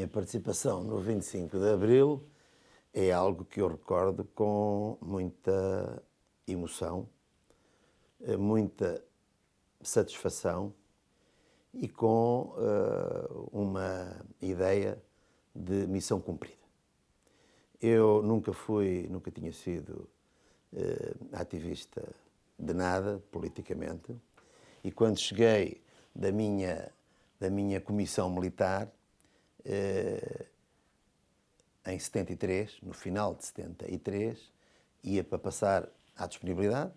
minha participação no 25 de Abril é algo que eu recordo com muita emoção, muita satisfação e com uma ideia de missão cumprida. Eu nunca tinha sido ativista de nada, politicamente, e quando cheguei da minha comissão militar, em 73, no final de 73, ia para passar à disponibilidade,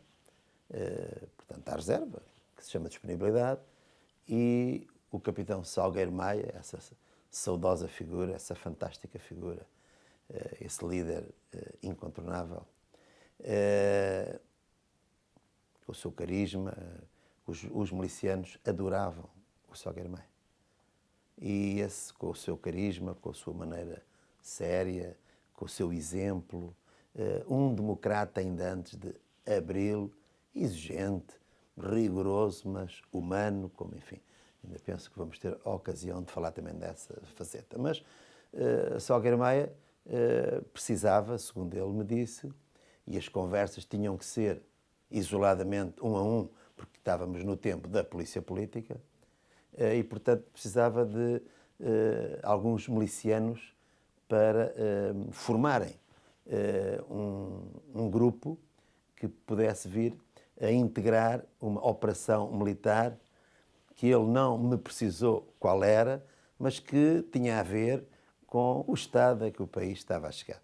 portanto à reserva, que se chama disponibilidade, e o capitão Salgueiro Maia, essa saudosa figura, essa fantástica figura, esse líder incontornável, com o seu carisma, os milicianos adoravam o Salgueiro Maia. E esse, com o seu carisma, com a sua maneira séria, com o seu exemplo, um democrata ainda antes de Abril, exigente, rigoroso, mas humano, como enfim, ainda penso que vamos ter a ocasião de falar também dessa faceta. Mas Salgueiro Maia precisava, segundo ele me disse, e as conversas tinham que ser isoladamente, um a um, porque estávamos no tempo da polícia política, e, portanto, precisava de alguns milicianos para formarem um grupo que pudesse vir a integrar uma operação militar que ele não me precisou qual era, mas que tinha a ver com o estado a que o país estava a chegar.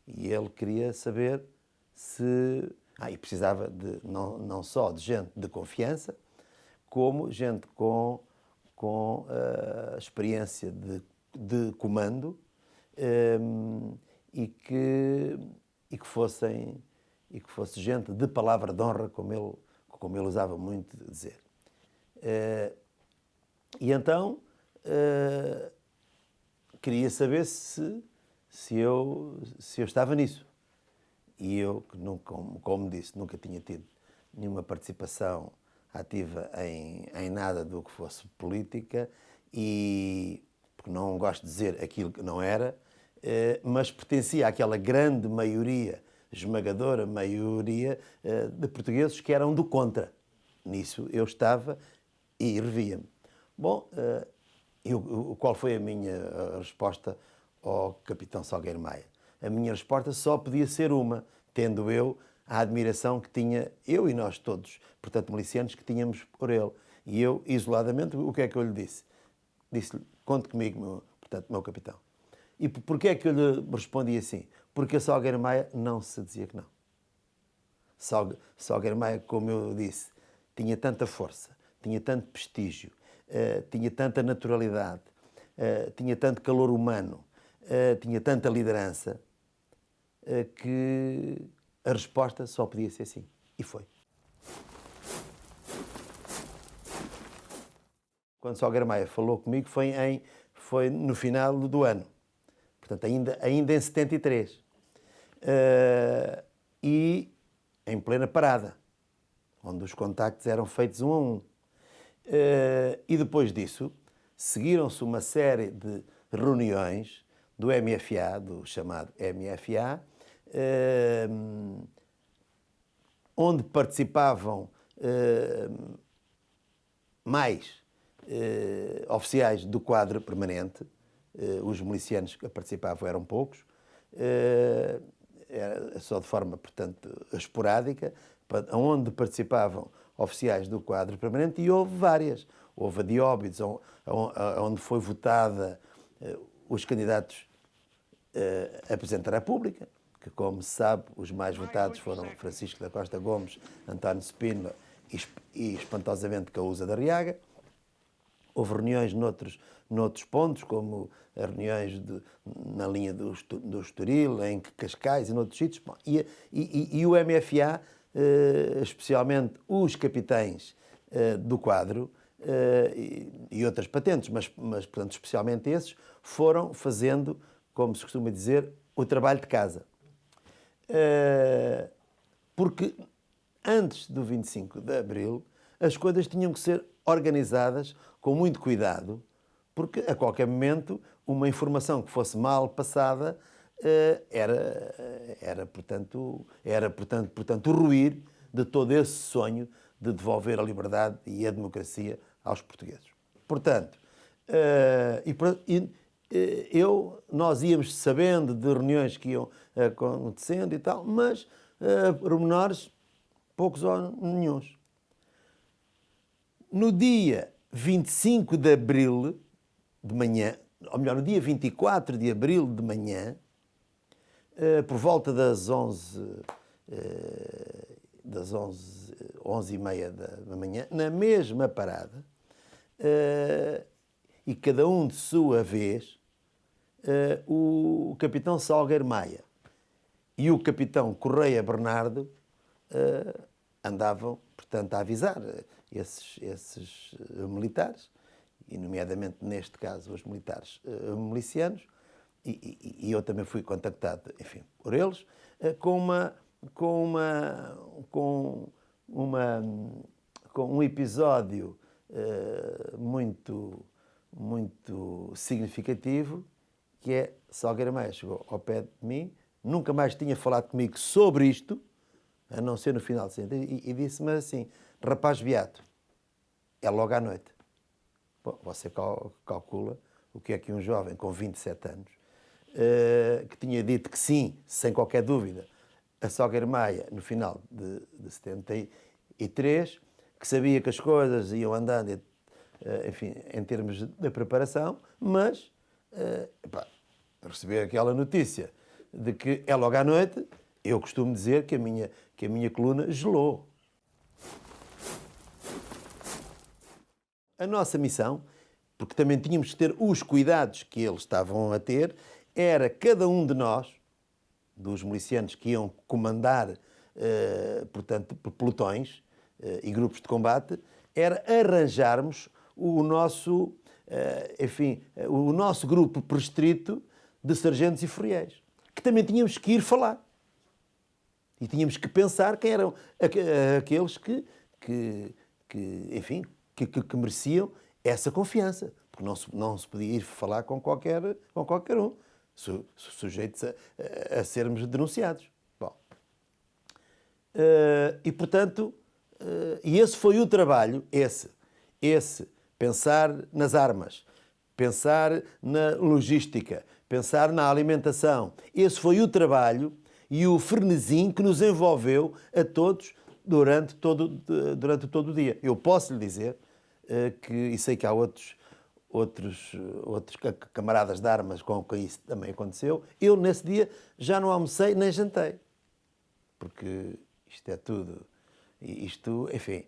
E ele queria saber se... e precisava não só de gente de confiança, como gente com experiência de comando e que fosse gente de palavra de honra, como ele usava muito dizer. E então queria saber se eu estava nisso. E eu, que como disse, nunca tinha tido nenhuma participação ativa em nada do que fosse política, e porque não gosto de dizer aquilo que não era, mas pertencia àquela grande maioria, esmagadora maioria de portugueses que eram do contra. Nisso eu estava e revia-me. Bom, qual foi a minha resposta ao capitão Salgueiro Maia? A minha resposta só podia ser uma, tendo eu a admiração que tinha eu e nós todos, portanto, milicianos, que tínhamos por ele. E eu, isoladamente, o que é que eu lhe disse? Disse-lhe, conte comigo, meu capitão. E porquê é que eu lhe respondi assim? Porque a Salgueiro Maia não se dizia que não. Salgueiro Maia, como eu disse, tinha tanta força, tinha tanto prestígio, tinha tanta naturalidade, tinha tanto calor humano, tinha tanta liderança, que a resposta só podia ser sim. E foi. Quando Salgueiro Maia falou comigo foi no final do ano. Portanto, ainda em 73. E em plena parada, onde os contactos eram feitos um a um. E depois disso, seguiram-se uma série de reuniões do MFA, do chamado MFA, onde participavam mais oficiais do quadro permanente. Os milicianos que participavam eram poucos, era só de forma, portanto, esporádica, onde participavam oficiais do quadro permanente, e houve várias. Houve a de Óbidos, onde foi votada os candidatos a Presidente da República, que, como se sabe, os mais votados foram Francisco da Costa Gomes, António Spínola e espantosamente Caúza da Riaga. Houve reuniões noutros pontos, como as reuniões na linha do Estoril, em Cascais e noutros sítios. Bom, e o MFA, especialmente os capitães do quadro, e outras patentes, mas portanto, especialmente esses, foram fazendo, como se costuma dizer, o trabalho de casa. Porque antes do 25 de Abril, as coisas tinham que ser organizadas com muito cuidado, porque a qualquer momento uma informação que fosse mal passada era, portanto, o ruir de todo esse sonho de devolver a liberdade e a democracia aos portugueses. Portanto, nós íamos sabendo de reuniões que iam acontecendo e tal, mas pormenores poucos ou nenhuns. No dia 25 de abril de manhã, ou melhor, no dia 24 de abril de manhã, por volta das 11h30 da manhã, na mesma parada, e cada um de sua vez, o capitão Salgueiro Maia e o capitão Correia Bernardo andavam, portanto, a avisar esses militares, e nomeadamente, neste caso, os militares milicianos, e eu também fui contactado, enfim, por eles, com um episódio muito significativo, que é Salgueiro Maia chegou ao pé de mim, nunca mais tinha falado comigo sobre isto, a não ser no final de semana, e disse-me assim: rapaz beato, é logo à noite. Bom, você calcula o que é que um jovem com 27 anos, que tinha dito que sim, sem qualquer dúvida, a Salgueiro Maia no final de 73, que sabia que as coisas iam andando, enfim, em termos de preparação, mas receber aquela notícia de que é logo à noite, eu costumo dizer que a minha coluna gelou. A nossa missão, porque também tínhamos que ter os cuidados que eles estavam a ter, era cada um de nós, dos milicianos que iam comandar, portanto, pelotões e grupos de combate, era arranjarmos o nosso grupo prestrito de sargentos e feriais, que também tínhamos que ir falar. E tínhamos que pensar quem eram aqueles que mereciam essa confiança. Porque não se podia ir falar com qualquer um, sujeitos a sermos denunciados. Bom, e portanto, esse foi o trabalho, esse pensar nas armas, pensar na logística, pensar na alimentação. Esse foi o trabalho e o frenesim que nos envolveu a todos durante todo o dia. Eu posso lhe dizer e sei que há outros camaradas de armas com quem isso também aconteceu, eu nesse dia já não almocei nem jantei. Porque enfim,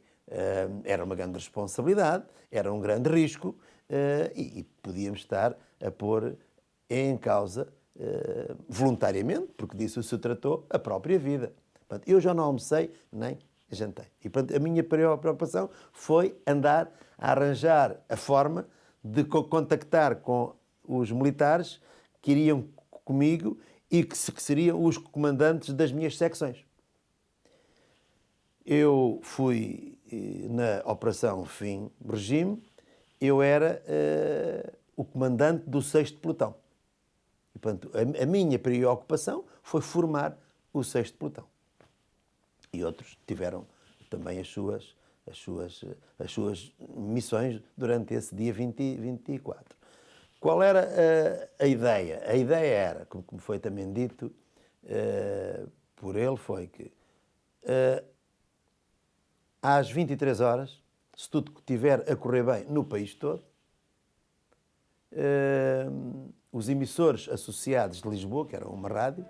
era uma grande responsabilidade, era um grande risco e podíamos estar a pôr em causa voluntariamente, porque disso se tratou, a própria vida. Portanto, eu já não almocei nem jantei. E portanto, a minha preocupação foi andar a arranjar a forma de contactar com os militares que iriam comigo e que seriam os comandantes das minhas secções. Eu fui na Operação Fim Regime, eu era o comandante do 6º Pelotão. E, portanto, a minha preocupação foi formar o 6º Pelotão. E outros tiveram também as suas missões durante esse dia 24. Qual era a ideia? A ideia era, como foi também dito por ele, foi que às 23 horas, se tudo estiver a correr bem no país todo, os emissores associados de Lisboa, que era uma rádio,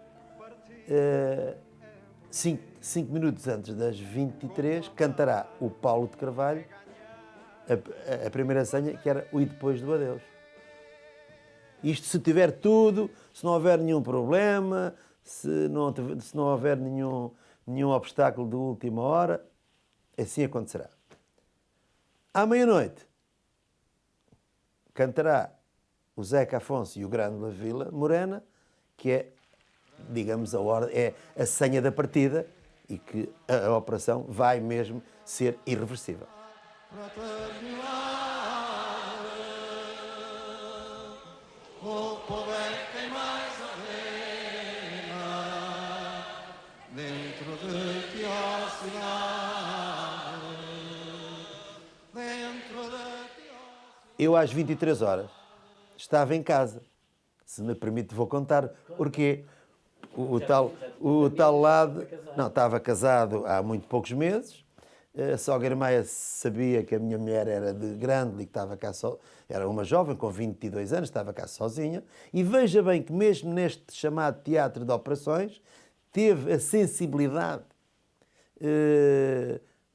5 minutos antes das 23, cantará o Paulo de Carvalho a primeira senha, que era o E Depois do Adeus. Isto se tiver tudo, se não houver nenhum problema, se não houver nenhum obstáculo de última hora, assim acontecerá. À meia-noite, cantará o Zeca Afonso e o Grande Vila Morena, que é, digamos, a senha da partida e que a operação vai mesmo ser irreversível. O povo é quem mais ordena dentro de ti, ó cidade, dentro de ti, ó... Eu, às 23 horas, estava em casa. Se me permite, vou contar porquê. O tal lado... Não, estava casado há muito poucos meses. A sogra Maia sabia que a minha mulher era de Grande e que estava cá só. Era uma jovem com 22 anos, estava cá sozinha. E veja bem que mesmo neste chamado teatro de operações, teve a sensibilidade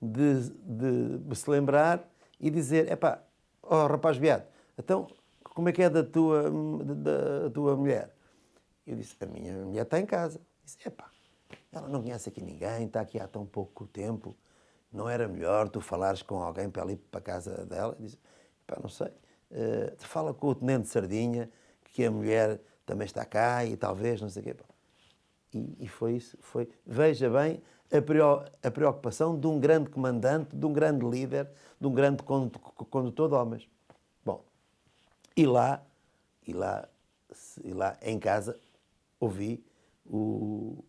de se lembrar e dizer: epá, oh rapaz beato, então como é que é da tua mulher? Eu disse: a minha mulher está em casa. Disse: epá, ela não conhece aqui ninguém, está aqui há tão pouco tempo, não era melhor tu falares com alguém para ela ir para a casa dela? Eu disse: epá, não sei, fala com o tenente Sardinha, que a mulher também está cá e talvez, não sei o quê. E foi isso. Veja bem a preocupação de um grande comandante, de um grande líder, de um grande condutor de homens. Bom, e lá em casa ouvi o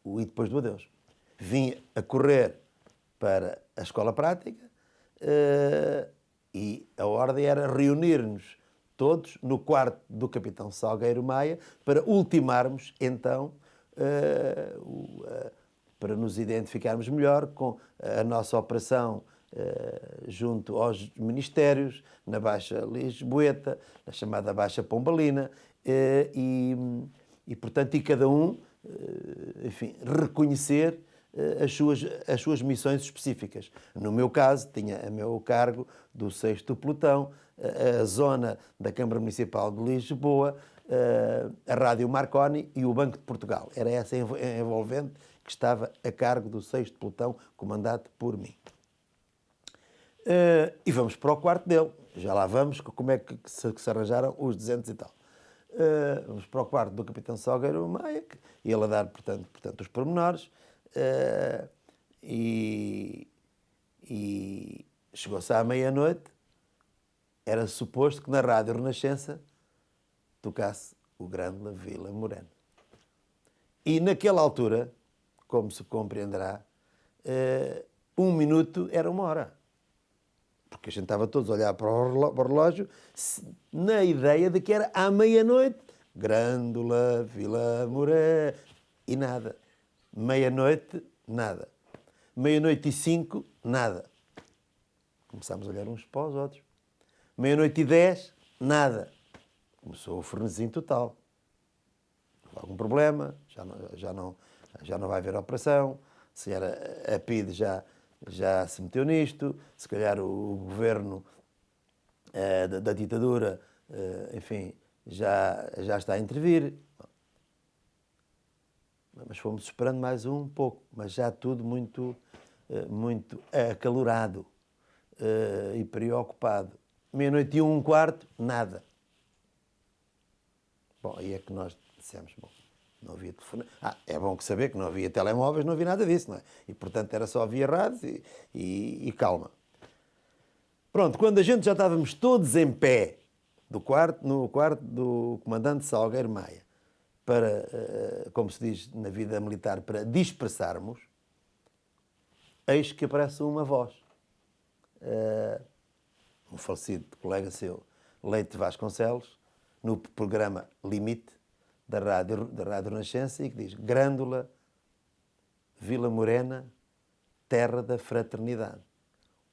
E Depois do Adeus. Vim a correr para a escola prática e a ordem era reunir-nos todos no quarto do capitão Salgueiro Maia para ultimarmos então para nos identificarmos melhor com a nossa operação junto aos ministérios, na Baixa Lisboeta, na chamada Baixa Pombalina, portanto, cada um, enfim, reconhecer as suas missões específicas. No meu caso, tinha a meu cargo do 6º Pelotão, a zona da Câmara Municipal de Lisboa, a Rádio Marconi e o Banco de Portugal. Era essa envolvente que estava a cargo do 6º Pelotão, comandado por mim. E vamos para o quarto dele. Já lá vamos, como é que se arranjaram os 200 e tal. Vamos para o quarto do capitão Salgueiro Maia, e ele a dar, portanto, os pormenores. E chegou-se à meia-noite, era suposto que na Rádio Renascença tocasse o Grândola Vila Morena. E naquela altura, como se compreenderá, 1 minuto era 1 hora. Porque a gente estava todos a olhar para o relógio na ideia de que era à meia-noite. Grândola Vila Morena. E nada. Meia-noite, nada. 00:05, nada. Começámos a olhar uns para os outros. 00:10, nada. Começou o frenesim total. Houve algum problema, já não vai haver operação, se calhar a PIDE já se meteu nisto, se calhar o governo da ditadura, enfim, já está a intervir. Mas fomos esperando mais um pouco, mas já tudo muito acalorado e preocupado. 00:01, nada. Bom, aí é que nós dissemos, bom, não havia telefone. É bom saber que não havia telemóveis, não havia nada disso, não é? E, portanto, era só via rádio e calma. Pronto, quando a gente já estávamos todos em pé no quarto do comandante Salgueiro Maia, para, como se diz na vida militar, para dispersarmos, eis que aparece uma voz. Um falecido colega seu, Leite Vasconcelos, no programa Limite da Rádio Renascença, e que diz: Grândola, Vila Morena, terra da fraternidade.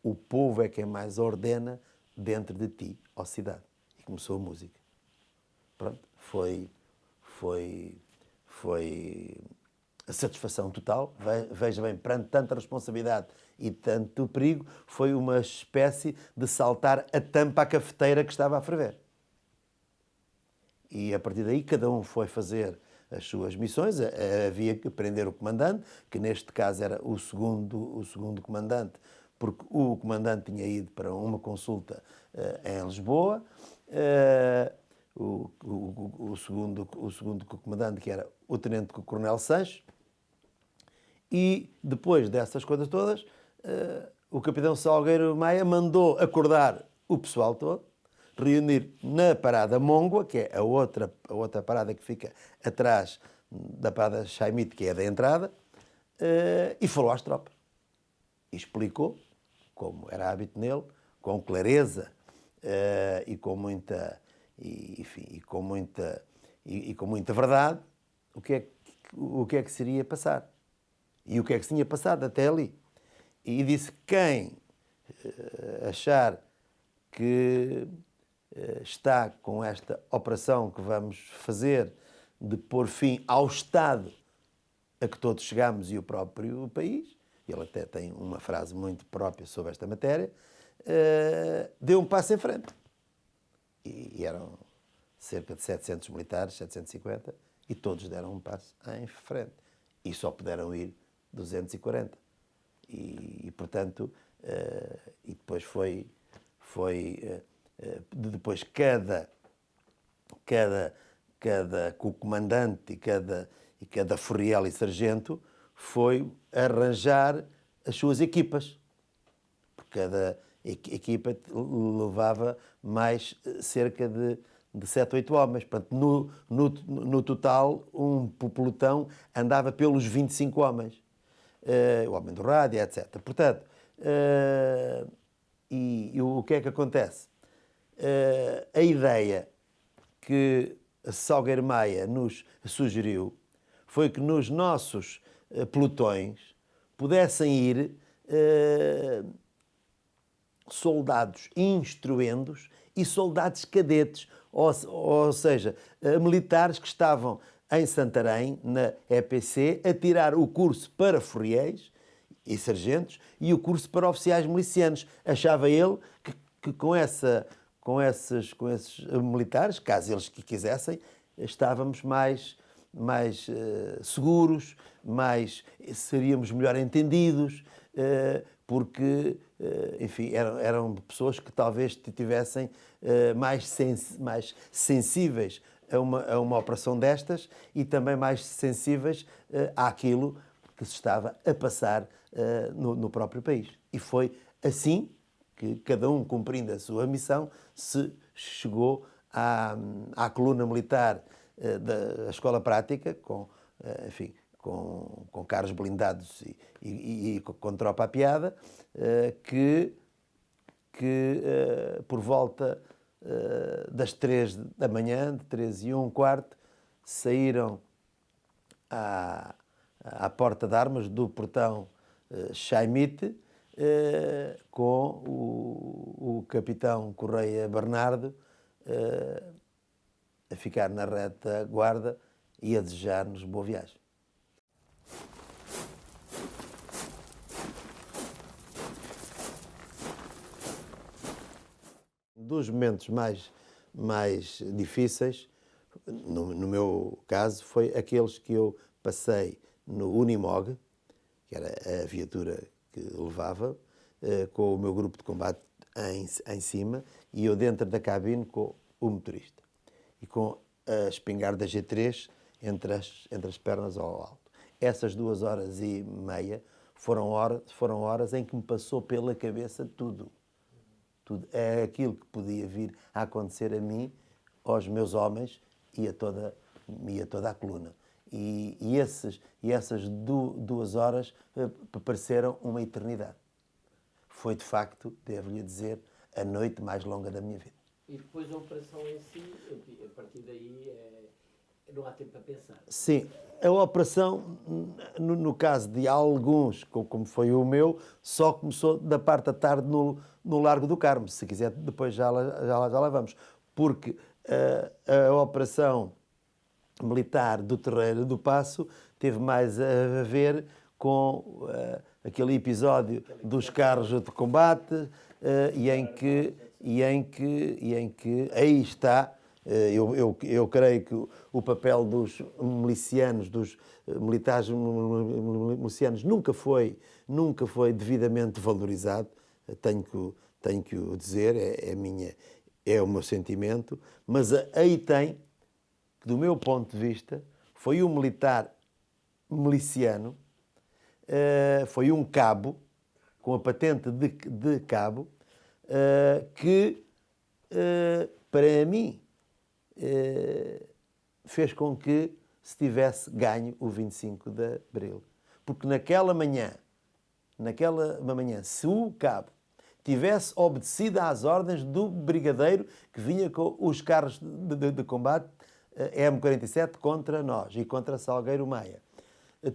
O povo é quem mais ordena dentro de ti, ó cidade. E começou a música. Pronto, foi a satisfação total. Veja bem, perante tanta responsabilidade e tanto perigo, foi uma espécie de saltar a tampa à cafeteira que estava a ferver. E a partir daí cada um foi fazer as suas missões. Havia que prender o comandante, que neste caso era o segundo comandante, porque o comandante tinha ido para uma consulta em Lisboa. O segundo comandante, que era o tenente-coronel Sancho. E depois dessas coisas todas, o capitão Salgueiro Maia mandou acordar o pessoal todo, reunir na parada Móngua, que é a outra parada que fica atrás da parada Chaimite, que é a da entrada, e falou às tropas. E explicou, como era hábito nele, com clareza e com muita, e com muita verdade, o que é que se iria passar. E o que é que se tinha passado até ali. E disse: quem achar que está com esta operação que vamos fazer de pôr fim ao Estado a que todos chegamos e o próprio país, ele até tem uma frase muito própria sobre esta matéria, deu um passo em frente. E eram cerca de 700 militares, 750, e todos deram um passo em frente. E só puderam ir 240. E portanto, e depois depois cada o comandante e cada furriel e sargento foi arranjar as suas equipas. Porque cada equipa levava mais cerca de 7, 8 homens. Portanto, no total, um pelotão andava pelos 25 homens. O homem do rádio, etc. Portanto, e o que é que acontece? A ideia que Salgueiro Maia nos sugeriu foi que nos nossos pelotões pudessem ir soldados instruendos e soldados cadetes, ou seja, militares que estavam em Santarém, na EPC, a tirar o curso para furriéis e sargentos e o curso para oficiais milicianos. Achava ele que com esses militares, caso eles que quisessem, estávamos mais seguros, seríamos melhor entendidos, porque, enfim, eram pessoas que talvez tivessem mais sensíveis a uma operação destas e também mais sensíveis àquilo que se estava a passar no próprio país. E foi assim que, cada um cumprindo a sua missão, se chegou à coluna militar da Escola Prática, com carros blindados e com tropa apiada, que por volta das 3 da manhã, de 3:15, saíram à porta de armas do portão Chaimite, com o capitão Correia Bernardo a ficar na retaguarda e a desejar-nos boa viagem. Dos momentos mais difíceis, no meu caso, foi aqueles que eu passei no Unimog, que era a viatura que levava, com o meu grupo de combate em cima, e eu dentro da cabine com o motorista. E com a espingarda G3 entre as pernas ao alto. Essas 2h30 foram horas em que me passou pela cabeça tudo. É aquilo que podia vir a acontecer a mim, aos meus homens e a toda a coluna. E essas 2 horas pareceram uma eternidade. Foi, de facto, devo-lhe dizer, a noite mais longa da minha vida. E depois a operação em si, a partir daí, não há tempo para pensar. Sim, a operação, no caso de alguns, como foi o meu, só começou da parte da tarde no Largo do Carmo. Se quiser, depois já lá vamos. Porque a operação militar do Terreiro do Paço teve mais a ver com aquele episódio dos carros de combate e em que aí está. Eu creio que o papel dos milicianos, dos militares milicianos, nunca foi devidamente valorizado. Tenho que o dizer, é o meu sentimento, mas aí tem que, do meu ponto de vista, foi um militar miliciano, foi um cabo, com a patente de cabo, que para mim, fez com que se tivesse ganho o 25 de Abril. Porque naquela manhã, se o cabo tivesse obedecido às ordens do brigadeiro que vinha com os carros de combate M47 contra nós e contra Salgueiro Maia,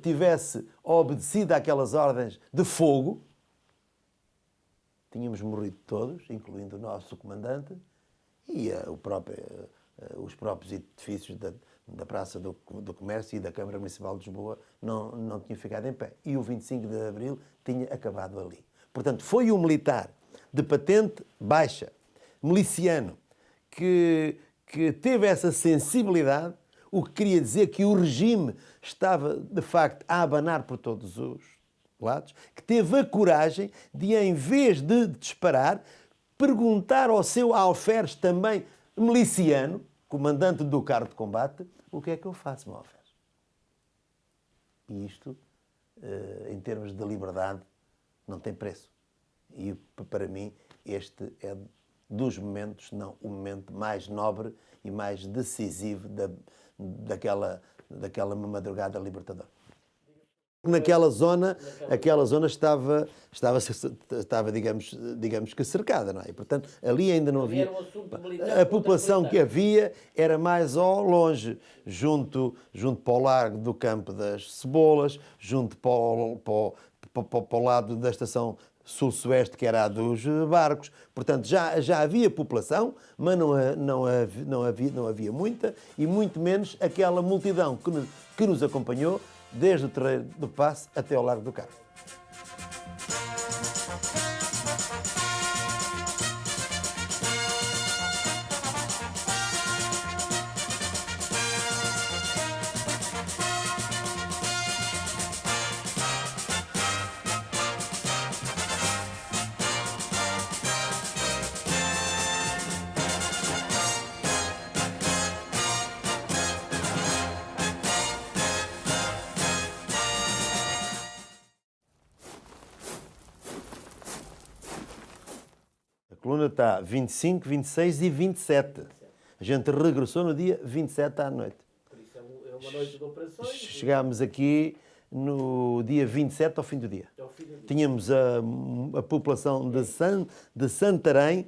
tivesse obedecido àquelas ordens de fogo, tínhamos morrido todos, incluindo o nosso comandante e os próprios edifícios da Praça do Comércio e da Câmara Municipal de Lisboa não tinham ficado em pé. E o 25 de Abril tinha acabado ali. Portanto, foi um militar de patente baixa, miliciano, que teve essa sensibilidade, o que queria dizer que o regime estava, de facto, a abanar por todos os lados, que teve a coragem de, em vez de disparar, perguntar ao seu alferes também miliciano, comandante do carro de combate, o que é que eu faço, meu alferes? E isto, em termos de liberdade, não tem preço. E para mim este é dos momentos, não o momento mais nobre e mais decisivo daquela madrugada libertadora. Aquela zona estava digamos que cercada, não é? E, portanto, ali ainda não havia... A população que havia era mais ao longe, junto para o largo do Campo das Cebolas, junto para o lado da estação sul-sueste, que era a dos barcos. Portanto, já havia população, mas não havia muita, e muito menos aquela multidão que nos acompanhou desde o Terreiro do Paço até ao Largo do Carmo. A coluna está 25, 26 e 27. A gente regressou no dia 27 à noite. Por isso é uma noite de operações. Chegámos aqui no dia 27 ao fim do dia. Tínhamos a população de Santarém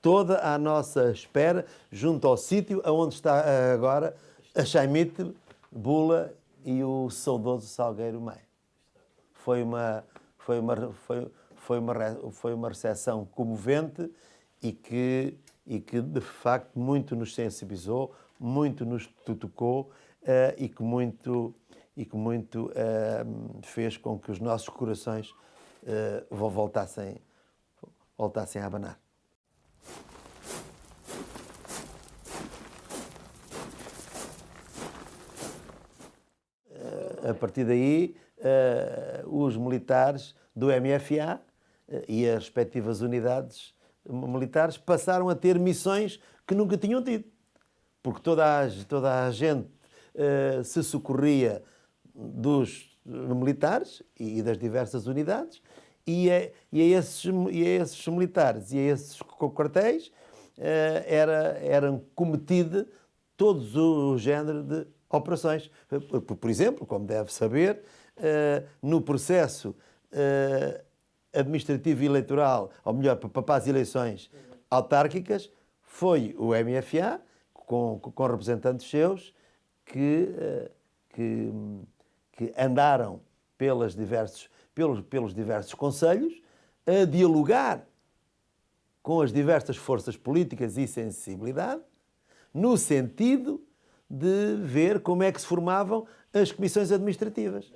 toda à nossa espera, junto ao sítio onde está agora a Chaimite, Bula e o saudoso Salgueiro Maia. Foi uma recepção comovente e que de facto muito nos sensibilizou, muito nos tocou e que muito fez com que os nossos corações voltassem a abanar. A partir daí, os militares do MFA e as respectivas unidades militares passaram a ter missões que nunca tinham tido. Porque toda a gente se socorria dos militares e das diversas unidades e a esses militares e a esses quartéis eram cometido todos o género de operações. Por exemplo, como deve saber, no processo administrativo e eleitoral, ou melhor, para as eleições autárquicas, foi o MFA, com representantes seus, que andaram pelos diversos concelhos a dialogar com as diversas forças políticas e sensibilidade, no sentido de ver como é que se formavam as comissões administrativas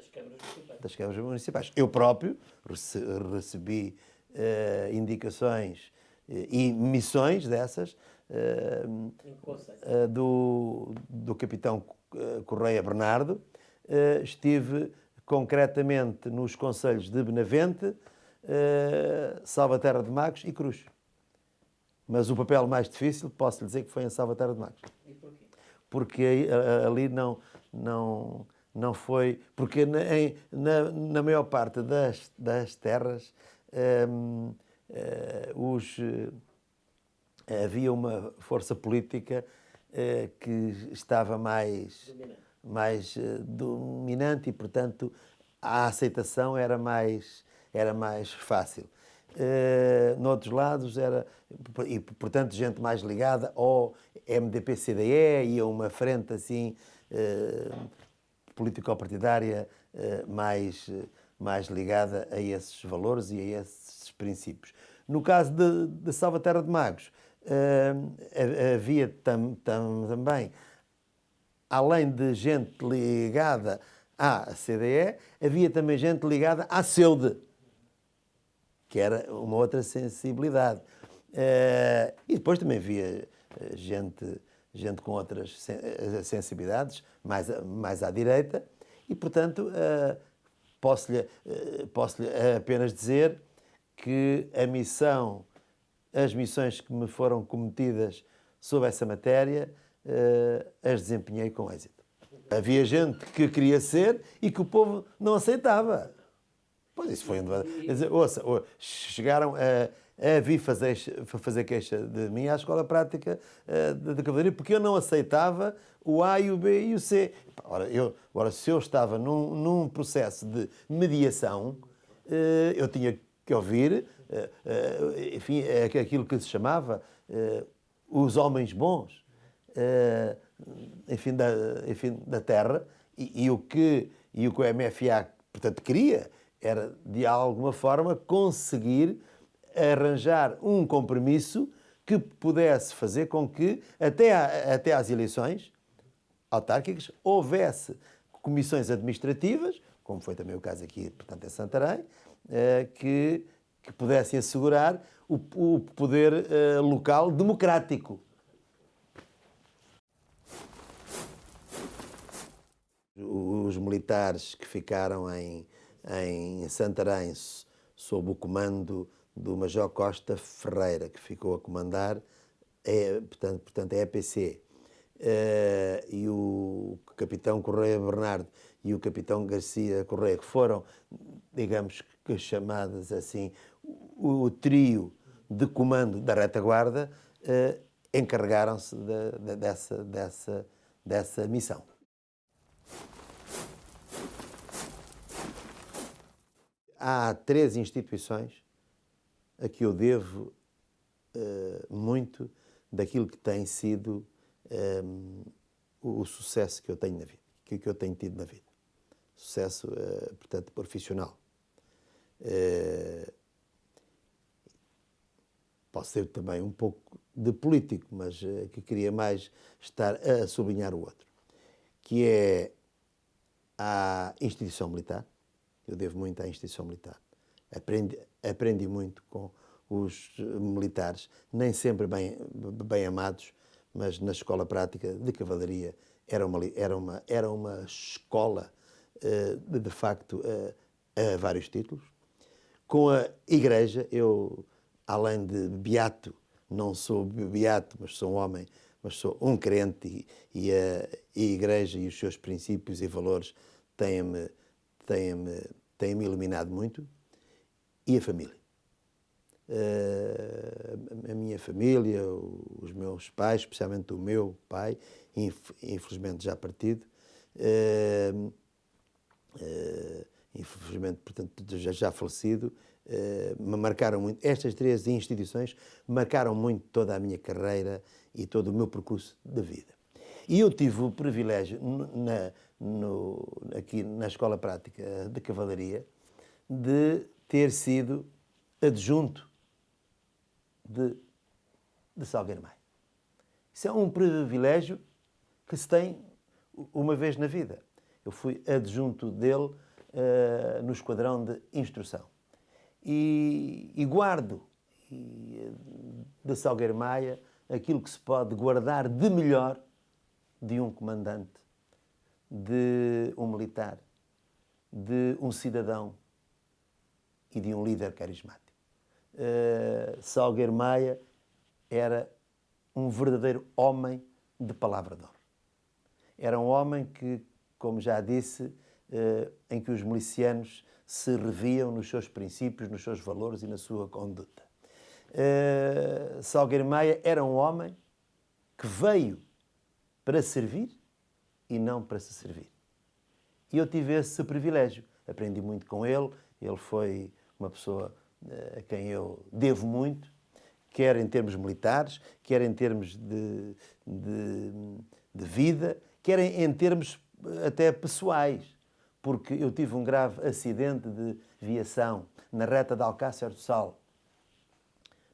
das câmaras municipais. Eu próprio recebi indicações e missões dessas do capitão Correia Bernardo. Estive concretamente nos concelhos de Benavente, Salvaterra de Magos e Cruz. Mas o papel mais difícil, posso lhe dizer que foi em Salvaterra de Magos. E porquê? Porque ali não foi... Porque na maior parte das terras havia uma força política que estava mais dominante e, portanto, a aceitação era mais fácil. Noutros lados era, e portanto, gente mais ligada ao MDP-CDE e a uma frente assim político-partidária mais ligada a esses valores e a esses princípios. No caso de Salvaterra de Magos, havia também, além de gente ligada à CDE, havia também gente ligada à CEUDE, que era uma outra sensibilidade. E depois também havia gente com outras sensibilidades, mais à direita, e, portanto, posso-lhe apenas dizer que as missões que me foram cometidas sobre essa matéria, as desempenhei com êxito. Havia gente que queria ser e que o povo não aceitava. Pois isso foi um debate. Quer dizer, chegaram a vir fazer queixa de mim à Escola Prática de Cavalaria, porque eu não aceitava o A e o B e o C. Ora, se eu estava num processo de mediação, eu tinha que ouvir, enfim, aquilo que se chamava os homens bons, enfim, da terra, e o que o MFA, portanto, queria era, de alguma forma, conseguir arranjar um compromisso que pudesse fazer com que, até às eleições autárquicas, houvesse comissões administrativas, como foi também o caso aqui, portanto, em Santarém, que pudessem assegurar o poder local democrático. Os militares que ficaram em Santarém sob o comando do Major Costa Ferreira, que ficou a comandar, portanto, a EPC, e o Capitão Correia Bernardo e o Capitão Garcia Correia, que foram, digamos que chamadas assim, o trio de comando da retaguarda, encarregaram-se dessa missão. Há 3 instituições a que eu devo muito daquilo que tem sido o sucesso que eu tenho na vida, que eu tenho tido na vida. Sucesso, portanto, profissional. Posso ser também um pouco de político, mas que queria mais estar a sublinhar o outro, que é a instituição militar. Eu devo muito à instituição militar. Aprendi muito com os militares, nem sempre bem amados, mas na Escola Prática de Cavalaria era uma escola, de facto, a vários títulos. Com a Igreja, eu, além de beato, não sou beato, mas sou um homem, mas sou um crente, e a Igreja e os seus princípios e valores têm-me iluminado muito. E a família. A minha família, os meus pais, especialmente o meu pai, infelizmente já partido, infelizmente, portanto, já falecido, me marcaram muito. Estas 3 instituições marcaram muito toda a minha carreira e todo o meu percurso de vida. E eu tive o privilégio, aqui na Escola Prática de Cavalaria, de ter sido adjunto de Salgueiro Maia. Isso é um privilégio que se tem uma vez na vida. Eu fui adjunto dele no esquadrão de instrução. E guardo de Salgueiro Maia aquilo que se pode guardar de melhor de um comandante, de um militar, de um cidadão e de um líder carismático. Salgueiro Maia era um verdadeiro homem de palavra de honra. Era um homem que, como já disse, em que os milicianos se reviam nos seus princípios, nos seus valores e na sua conduta. Salgueiro Maia era um homem que veio para servir e não para se servir. E eu tive esse privilégio. Aprendi muito com ele. Ele foi uma pessoa a quem eu devo muito, quer em termos militares, quer em termos de vida, quer em termos até pessoais. Porque eu tive um grave acidente de viação na reta de Alcácer do Sal,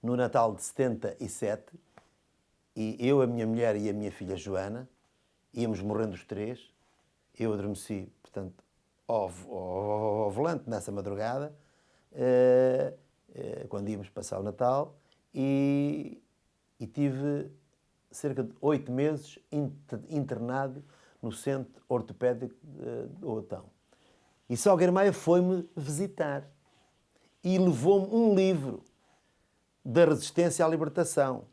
no Natal de 77, e eu, a minha mulher e a minha filha Joana, íamos morrendo os três. Eu adormeci, portanto, ao volante nessa madrugada, quando íamos passar o Natal, e tive cerca de 8 meses internado no Centro Ortopédico de Otão. E Salgueiro Maia foi-me visitar e levou-me um livro da resistência à libertação,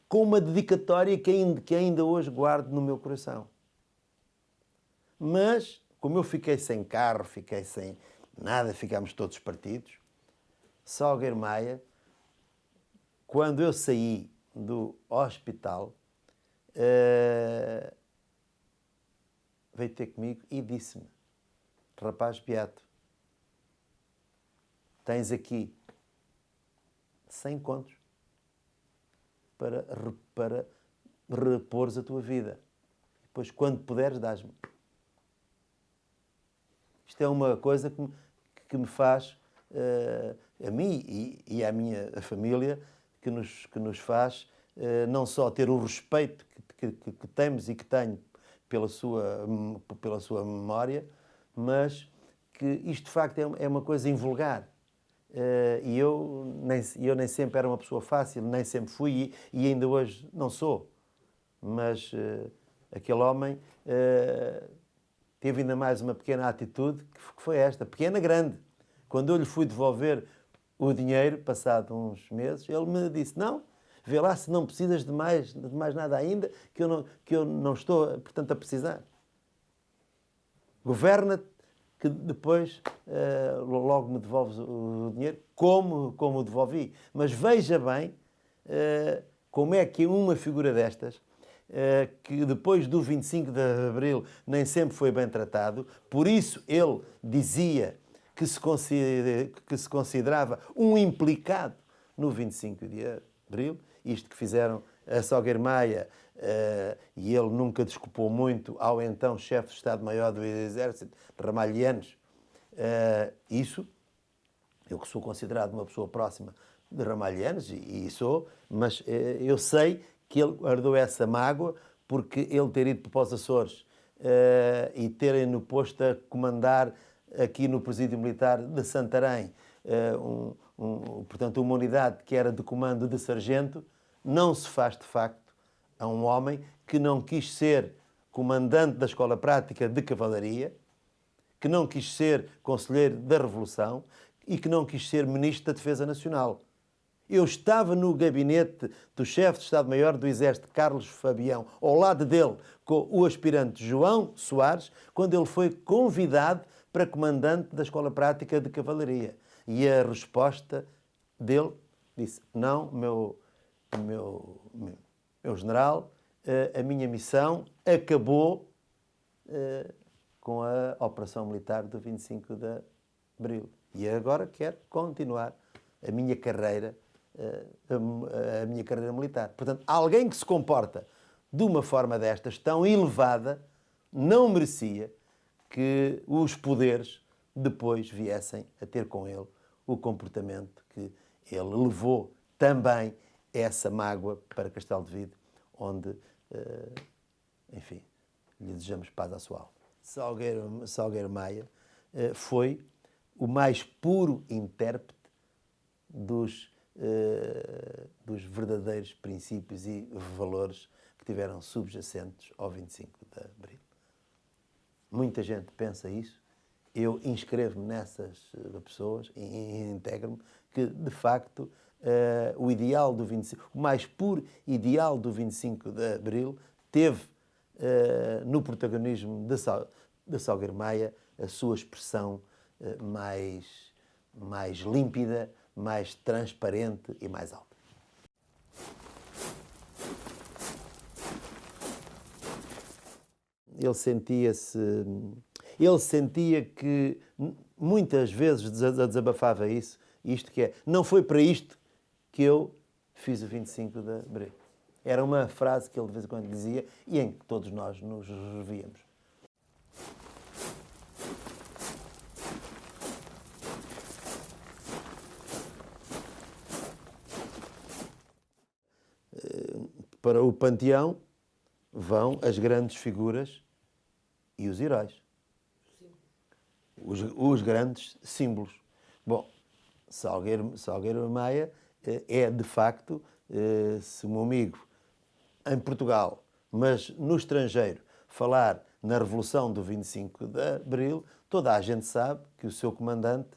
com uma dedicatória que ainda hoje guardo no meu coração. Mas, como eu fiquei sem carro, fiquei sem nada, ficámos todos partidos, Salgueiro Maia, quando eu saí do hospital, veio ter comigo e disse-me: rapaz beato, tens aqui 100 contos para repores a tua vida. Depois, quando puderes, dás-me. Isto é uma coisa que me faz, a mim e à minha família, que nos faz não só ter o respeito que temos e que tenho pela sua memória, mas que isto de facto é uma coisa invulgar. E eu nem sempre era uma pessoa fácil, nem sempre fui e ainda hoje não sou. Mas aquele homem teve ainda mais uma pequena atitude, que foi esta, pequena, grande. Quando eu lhe fui devolver o dinheiro, passado uns meses, ele me disse: não, vê lá se não precisas de mais nada ainda, que eu não estou, portanto, a precisar. Governa-te, que depois logo me devolves o dinheiro, como o devolvi. Mas veja bem como é que uma figura destas, que depois do 25 de Abril nem sempre foi bem tratado, por isso ele dizia que se considerava um implicado no 25 de Abril, isto que fizeram a Salgueiro Maia, e ele nunca desculpou muito ao então chefe de Estado-Maior do Exército, Ramalhianos, isso, eu que sou considerado uma pessoa próxima de Ramalhianos, e sou, mas eu sei que ele guardou essa mágoa porque ele ter ido para os Açores e terem-no posto a comandar aqui no Presídio Militar de Santarém, portanto, uma unidade que era de comando de sargento, não se faz de facto a um homem que não quis ser comandante da Escola Prática de Cavalaria, que não quis ser conselheiro da Revolução e que não quis ser ministro da Defesa Nacional. Eu estava no gabinete do chefe de Estado-Maior do Exército, Carlos Fabião, ao lado dele, com o aspirante João Soares, quando ele foi convidado para comandante da Escola Prática de Cavalaria. E a resposta dele disse: não, meu general, a minha missão acabou com a operação militar do 25 de Abril. E agora quero continuar a minha carreira militar. Portanto, alguém que se comporta de uma forma destas, tão elevada, não merecia que os poderes depois viessem a ter com ele o comportamento que ele levou também essa mágoa para Castelo de Vide, onde, enfim, lhe desejamos paz à sua alma. Salgueiro Maia foi o mais puro intérprete dos verdadeiros princípios e valores que tiveram subjacentes ao 25 de Abril. Muita gente pensa isso. Eu inscrevo-me nessas pessoas e integro-me que, de facto, o ideal do 25, o mais puro ideal do 25 de Abril teve no protagonismo de Salgueiro Maia a sua expressão mais límpida, mais transparente e mais alta. ele sentia que muitas vezes desabafava isto que é, não foi para isto que eu fiz o 25 de Abril. Era uma frase que ele de vez em quando dizia e em que todos nós nos revíamos. Para o panteão vão as grandes figuras e os heróis. Os grandes símbolos. Bom, Salgueiro Maia é, de facto, se o meu amigo em Portugal, mas no estrangeiro, falar na Revolução do 25 de Abril, toda a gente sabe que o seu comandante,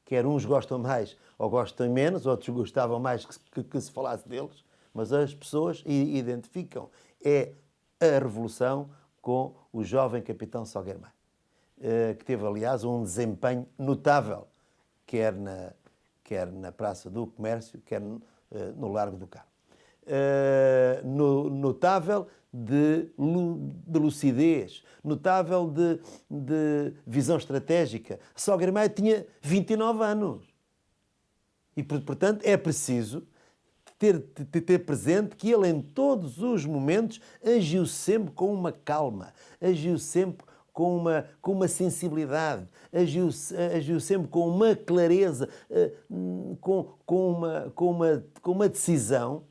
quer uns gostam mais ou gostam menos, outros gostavam mais que se falasse deles, mas as pessoas identificam a Revolução com o jovem capitão Salgueiro Maia, que teve, aliás, um desempenho notável, quer na Praça do Comércio, quer no Largo do Carmo. Notável de lucidez, notável de visão estratégica. Salgueiro Maia tinha 29 anos. E, portanto, é preciso ter presente que ele, em todos os momentos, agiu sempre com uma calma, agiu sempre com uma sensibilidade, agiu sempre com uma clareza, com uma decisão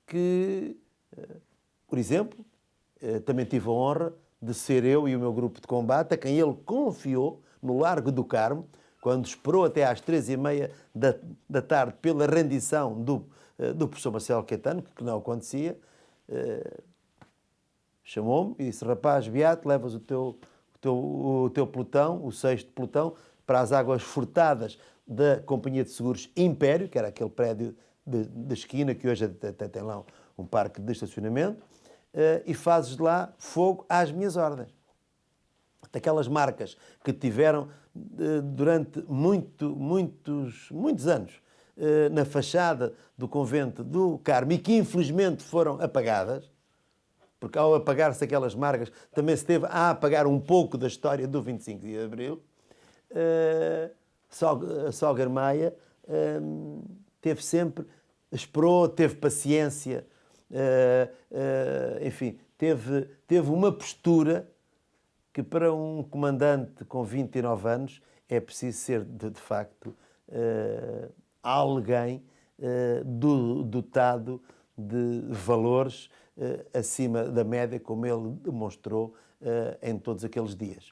que, por exemplo, também tive a honra de ser eu e o meu grupo de combate a quem ele confiou no Largo do Carmo, quando esperou até às 3h30 da tarde pela rendição do professor Marcelo Caetano, que não acontecia, chamou-me e disse: rapaz, Beato, levas o teu pelotão, o 6º pelotão, para as águas furtadas da Companhia de Seguros Império, que era aquele prédio de esquina que hoje até tem lá um parque de estacionamento, e fazes lá fogo às minhas ordens. Daquelas marcas que tiveram durante muitos anos na fachada do convento do Carmo e que infelizmente foram apagadas, porque ao apagar-se aquelas marcas também se teve a apagar um pouco da história do 25 de Abril, Salgueiro Maia teve sempre, esperou, teve paciência, enfim, teve uma postura que para um comandante com 29 anos é preciso ser, de facto, alguém dotado de valores acima da média, como ele demonstrou em todos aqueles dias.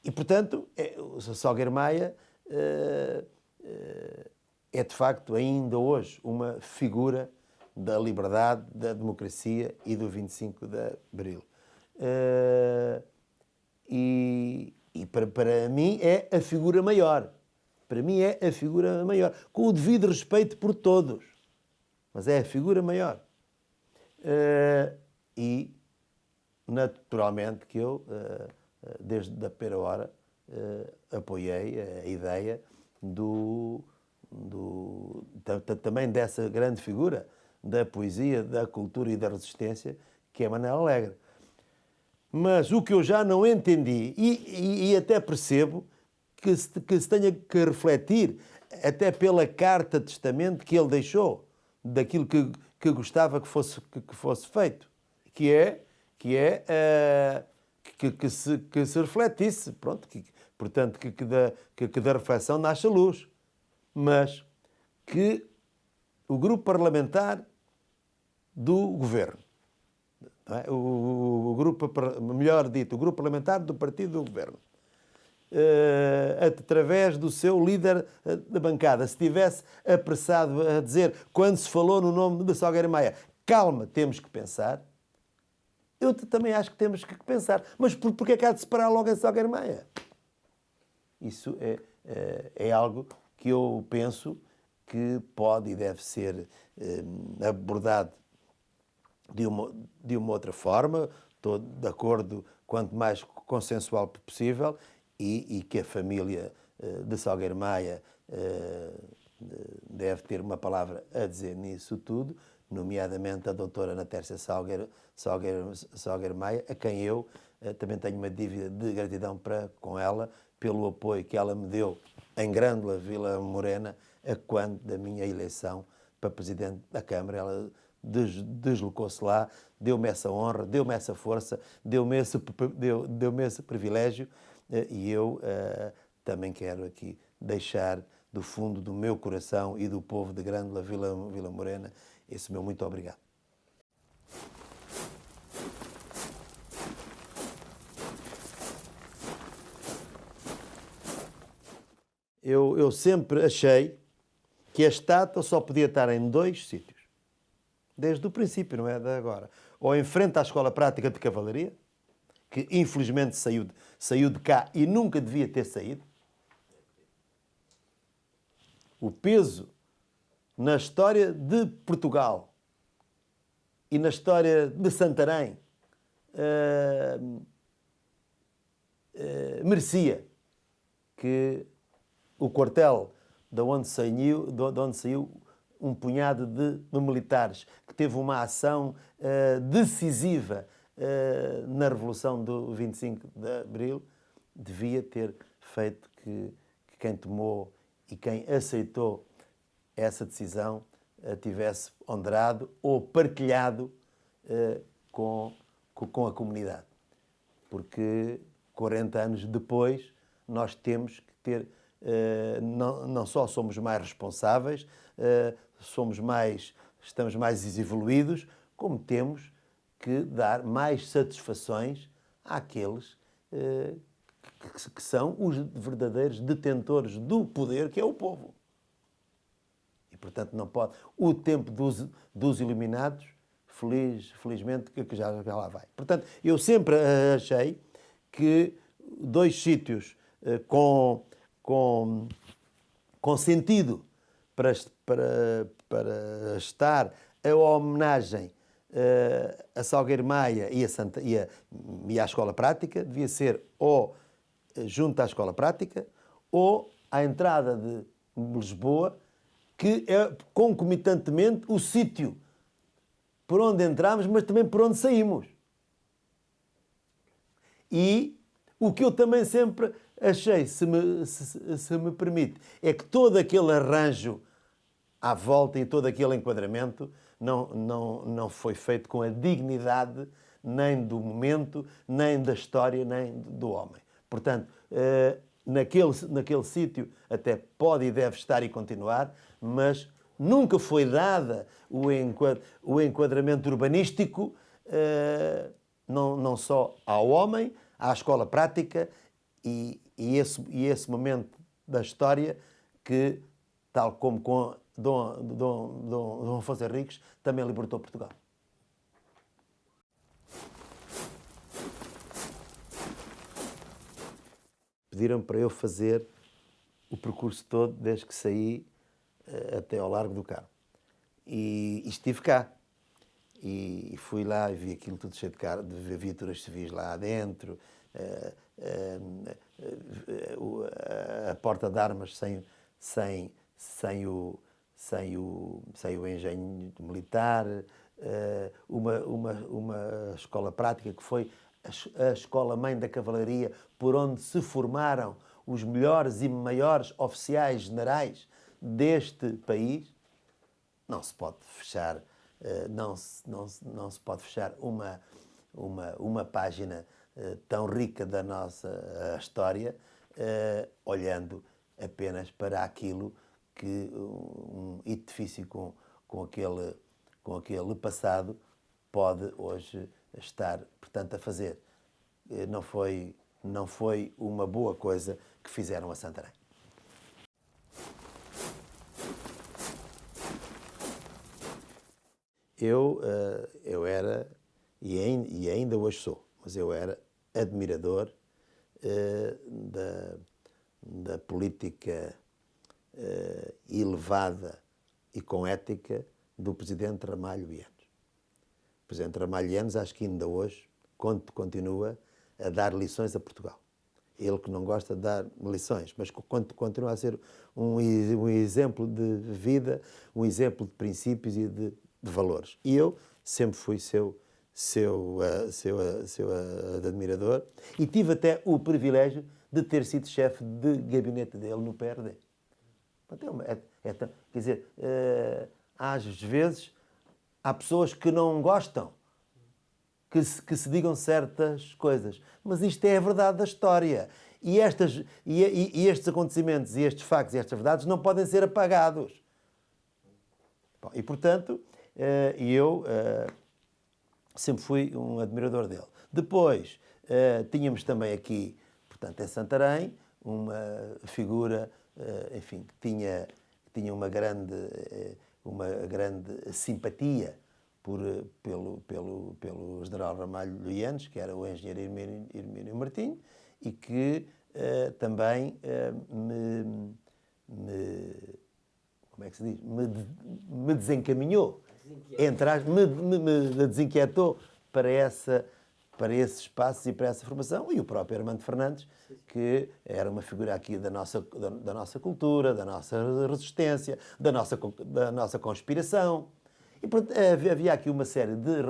E, portanto, o Salgueiro Maia é, de facto, ainda hoje uma figura da liberdade, da democracia e do 25 de Abril. E para mim é a figura maior. Para mim é a figura maior. Com o devido respeito por todos. Mas é a figura maior. E, naturalmente, que eu, desde a primeira hora, apoiei a ideia também dessa grande figura da poesia, da cultura e da resistência, que é Manel Alegre. Mas o que eu já não entendi, e até percebo que se tenha que refletir, até pela carta de testamento que ele deixou, daquilo que gostava que fosse feito, que se refletisse, pronto, portanto, que da reflexão nasce a luz, mas que o grupo parlamentar do governo, não é? o grupo parlamentar do partido do governo, através do seu líder da bancada, se tivesse apressado a dizer, quando se falou no nome de Salgueiro Maia, calma, temos que pensar, eu também acho que temos que pensar. Mas porquê é que há de separar logo a Salgueiro Maia? Isso é algo que eu penso que pode e deve ser abordado de uma outra forma, estou de acordo, quanto mais consensual possível, e que a família de Salgueiro Maia deve ter uma palavra a dizer nisso tudo, nomeadamente a doutora Ana Tércia Salgueiro Maia, a quem eu também tenho uma dívida de gratidão com ela, pelo apoio que ela me deu em Grândola, Vila Morena, a quando da minha eleição para Presidente da Câmara. Ela deslocou-se lá, deu-me essa honra, deu-me essa força, deu-me esse privilégio, e eu também quero aqui deixar do fundo do meu coração e do povo de Grândola, Vila Morena, esse meu muito obrigado. Eu sempre achei que a estátua só podia estar em 2 sítios. Desde o princípio, não é de agora. Ou em frente à Escola Prática de Cavalaria, que infelizmente saiu de cá e nunca devia ter saído. O peso na história de Portugal e na história de Santarém merecia que o quartel de onde saiu um punhado de militares, que teve uma ação decisiva na Revolução do 25 de Abril, devia ter feito que quem tomou e quem aceitou essa decisão tivesse ponderado ou partilhado com a comunidade. Porque 40 anos depois nós temos que ter, não só somos mais responsáveis, estamos mais evoluídos, como temos que dar mais satisfações àqueles que são os verdadeiros detentores do poder, que é o povo. E, portanto, não pode... O tempo dos iluminados, felizmente, que já lá vai. Portanto, eu sempre achei que 2 sítios com sentido para estar a homenagem a Salgueiro Maia e à Escola Prática devia ser ou junto à Escola Prática ou à entrada de Lisboa, que é concomitantemente o sítio por onde entramos, mas também por onde saímos. E o que eu também sempre achei, se me permite, é que todo aquele arranjo à volta e todo aquele enquadramento não foi feito com a dignidade nem do momento, nem da história, nem do homem. Portanto, naquele sítio até pode e deve estar e continuar, mas nunca foi dada o enquadramento urbanístico não só ao homem, à Escola Prática e esse momento da história que, tal como com Dom Afonso Henriques, também libertou Portugal. Pediram para eu fazer o percurso todo, desde que saí até ao Largo do Carmo. E estive cá. E fui lá e vi aquilo tudo cheio de viaturas civis lá dentro, a porta de armas sem o engenho militar, uma escola prática que foi a escola-mãe da cavalaria, por onde se formaram os melhores e maiores oficiais generais deste país. Não se pode fechar, não se pode fechar uma página tão rica da nossa história olhando apenas para aquilo que um edifício com aquele passado pode hoje estar, portanto, a fazer. Não foi uma boa coisa que fizeram a Santarém. Eu era, e ainda hoje sou, mas eu era admirador da política elevada e com ética do Presidente Ramalho Eanes. O Presidente Ramalho Eanes, acho que ainda hoje, continua a dar lições a Portugal. Ele que não gosta de dar lições, mas continua a ser um exemplo de vida, um exemplo de princípios e de de valores. E eu sempre fui seu admirador e tive até o privilégio de ter sido chefe de gabinete dele no PRD. Quer dizer, às vezes há pessoas que não gostam que se digam certas coisas, mas isto é a verdade da história. E estes acontecimentos, e estes factos, e estas verdades não podem ser apagados. Bom, e, portanto, eu sempre fui um admirador dele. Depois, tínhamos também aqui, portanto, em Santarém, uma figura, enfim, que tinha uma grande simpatia pelo general Ramalho Luianes, que era o engenheiro Hermínio Martinho, e que também como é que se diz? Me desencaminhou, me desinquietou para esses espaços e para essa formação. E o próprio Armando Fernandes, que era uma figura aqui da nossa cultura, da nossa resistência, da nossa conspiração. E portanto, havia aqui uma série de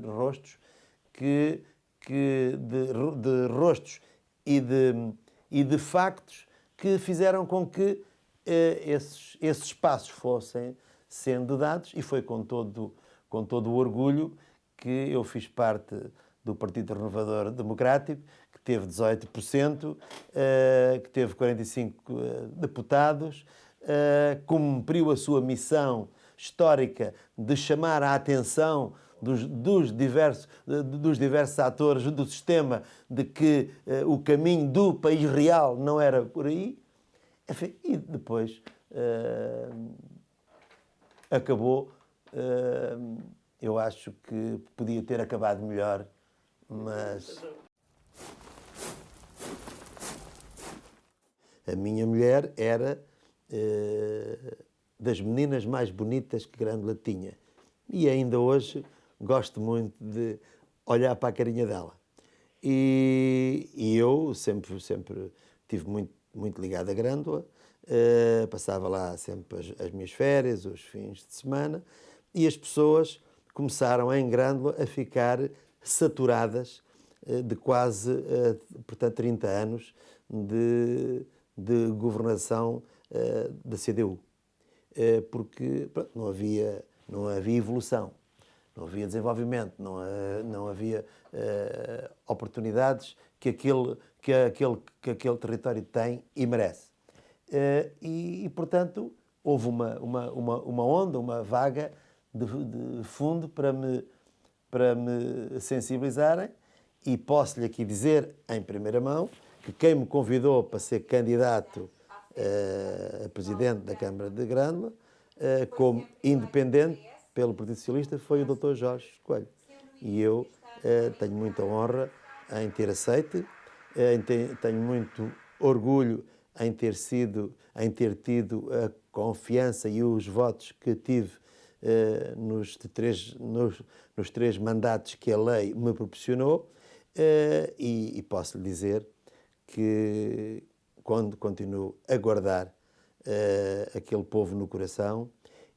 rostos de rostos e de factos que fizeram com que esses espaços fossem sendo dados, e foi com todo o orgulho que eu fiz parte do Partido Renovador Democrático, que teve 18%, que teve 45 deputados, cumpriu a sua missão histórica de chamar a atenção dos diversos atores do sistema de que o caminho do país real não era por aí. Enfim, e depois acabou, eu acho que podia ter acabado melhor, mas a minha mulher era das meninas mais bonitas que Grândola tinha. E ainda hoje gosto muito de olhar para a carinha dela. E eu sempre estive muito ligado a Grândola, passava lá sempre as minhas férias, os fins de semana, e as pessoas começaram em Grândola a ficar saturadas de quase, portanto, 30 anos de governação da CDU. Porque pronto, não havia evolução, não havia desenvolvimento, não havia oportunidades que aquele território tem e merece. E portanto, houve uma onda, uma vaga de fundo para me sensibilizarem, e posso-lhe aqui dizer, em primeira mão, que quem me convidou para ser candidato a presidente da Câmara de Grândola, como independente pelo Partido Socialista, foi o Dr. Jorge Coelho. E eu tenho muita honra em ter aceito, tenho muito orgulho em ter tido a confiança e os votos que tive nos três mandatos que a lei me proporcionou, e posso lhe dizer que quando continuo a guardar aquele povo no coração,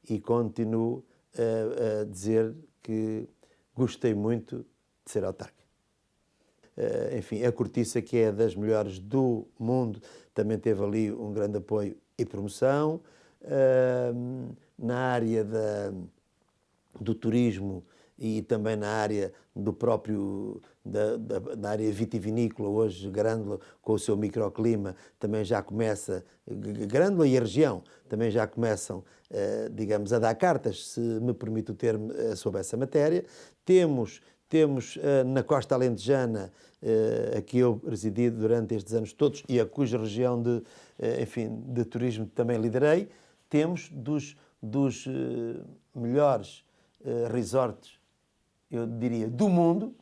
e continuo a dizer que gostei muito de ser autarca. Enfim, a Cortiça, que é das melhores do mundo, também teve ali um grande apoio e promoção. Na área do turismo e também na área da área vitivinícola, hoje Grândola, com o seu microclima, também já começa, Grândola e a região, também já começam, digamos, a dar cartas, se me permite o termo, sobre essa matéria. Temos na Costa Alentejana, a que eu residi durante estes anos todos e a cuja região de turismo também liderei, temos dos melhores resorts, eu diria, do mundo.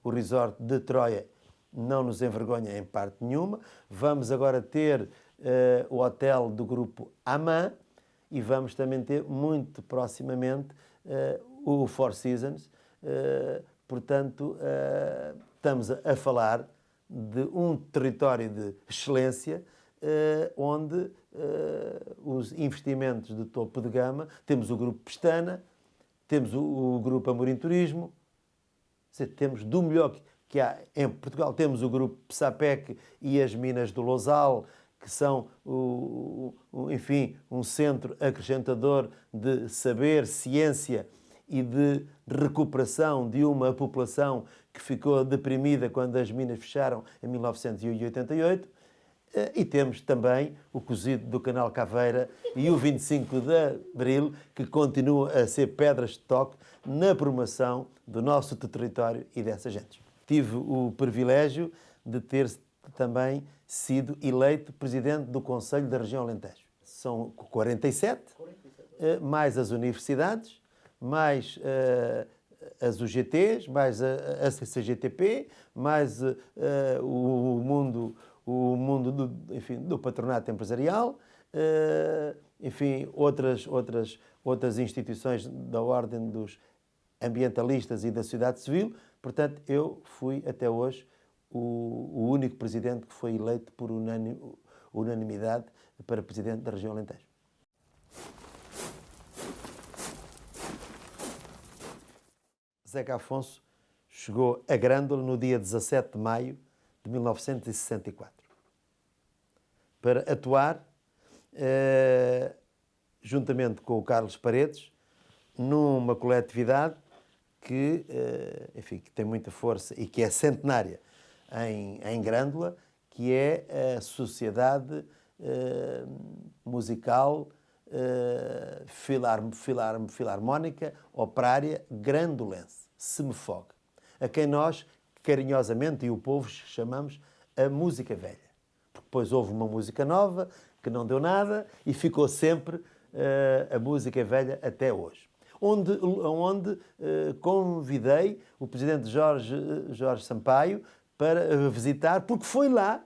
O resort de Troia não nos envergonha em parte nenhuma. Vamos agora ter o hotel do grupo Aman, e vamos também ter muito proximamente o Four Seasons. Portanto, estamos a falar de um território de excelência, onde os investimentos de topo de gama, temos o grupo Pestana, temos o Grupo Amorim Turismo, quer dizer, temos do melhor que há em Portugal. Temos o Grupo Psapec e as Minas do Lousal, que são, enfim, um centro acrescentador de saber, ciência e de recuperação de uma população que ficou deprimida quando as minas fecharam em 1988. E temos também o cozido do Canal Caveira e o 25 de Abril, que continuam a ser pedras de toque na promoção do nosso território e dessas gentes. Tive o privilégio de ter também sido eleito presidente do Conselho da Região Alentejo. São 47, mais as universidades, mais as UGTs, mais a CGTP, mais o mundo do patronato empresarial, enfim, outras instituições da ordem dos ambientalistas e da sociedade civil. Portanto, eu fui até hoje o único presidente que foi eleito por unanimidade para presidente da região Alentejo. Zeca Afonso chegou a Grândola no dia 17 de maio de 1964 para atuar, juntamente com o Carlos Paredes, numa coletividade que, enfim, que tem muita força e que é centenária em Grândola, que é a Sociedade Musical Filarmónica Operária Grandolense, SEMEFOG, a quem nós, carinhosamente, e o povo chamamos a música velha. Porque depois houve uma música nova, que não deu nada, e ficou sempre a música velha até hoje. Onde convidei o presidente Jorge Sampaio para visitar, porque foi lá,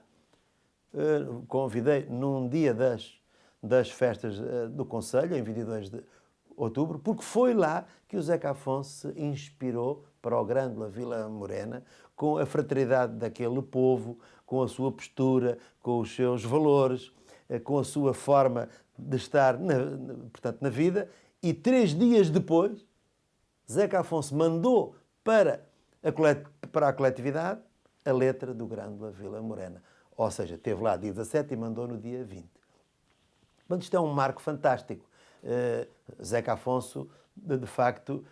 convidei num dia das festas do Conselho, em 22 de outubro, porque foi lá que o Zeca Afonso se inspirou para o Grândola Vila Morena, com a fraternidade daquele povo, com a sua postura, com os seus valores, com a sua forma de estar portanto, na vida. E 3 dias depois, Zeca Afonso mandou para a coletividade a letra do Grândola Vila Morena. Ou seja, esteve lá dia 17 e mandou no dia 20. Portanto, isto é um marco fantástico. Zeca Afonso, de facto,